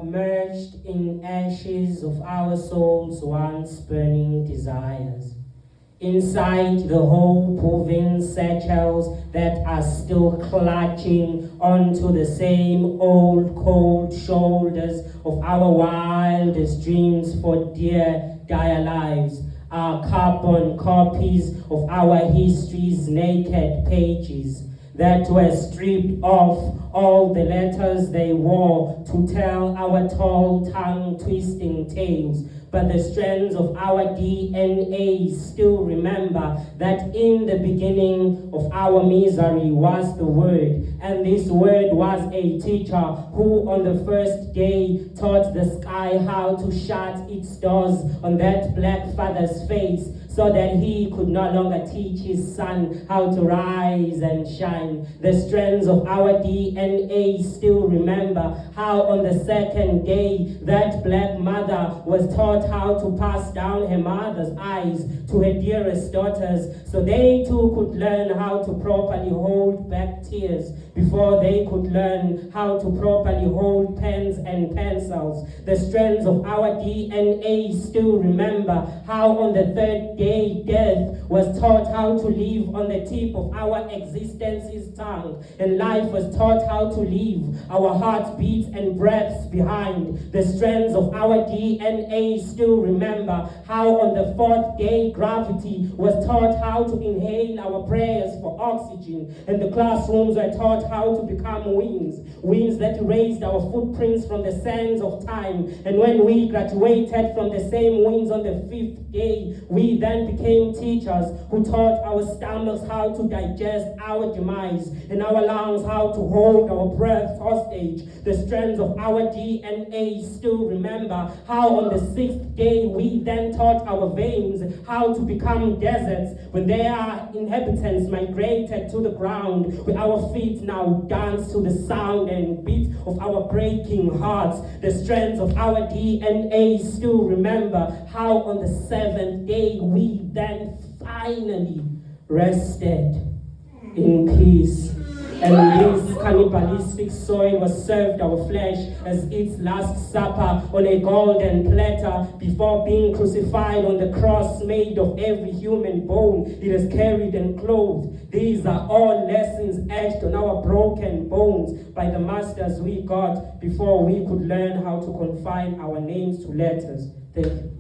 submerged in ashes of our souls' once burning desires. Inside the hope-moving satchels that are still clutching onto the same old cold shoulders of our wildest dreams for dear, dire lives, are carbon copies of our history's naked pages that were stripped off all the letters they wore to tell our tall tongue-twisting tales. But the strands of our DNA still remember that in the beginning of our misery was the Word, and this Word was a teacher who on the first day taught the sky how to shut its doors on that black father's face, so that he could no longer teach his son how to rise and shine. The strands of our DNA still remember how on the second day that black mother was taught how to pass down her mother's eyes to her dearest daughters, so they too could learn how to properly hold back tears before they could learn how to properly hold pens and pencils. The strands of our DNA still remember how on the third day death was taught how to live on the tip of our existence's tongue, and life was taught how to leave our heartbeats and breaths behind. The strands of our DNA still remember how on the fourth day gravity was taught how to inhale our prayers for oxygen, and the classrooms were taught how to become wings that erased our footprints from the sands of time. And when we graduated from the same wings on the fifth day, we then became teachers who taught our stomachs how to digest our demise, and our lungs how to hold our breath hostage. The strands of our DNA still remember how on the sixth day we then taught our veins how to become deserts when their inhabitants migrated to the ground, where our feet now dance to the sound and beat of our breaking hearts. The strands of our DNA still remember how on the seventh day we then finally rested in peace. And this cannibalistic soil was served our flesh as its last supper on a golden platter before being crucified on the cross made of every human bone it has carried and clothed. These are all lessons etched on our broken bones by the masters we got before we could learn how to confine our names to letters. Thank you.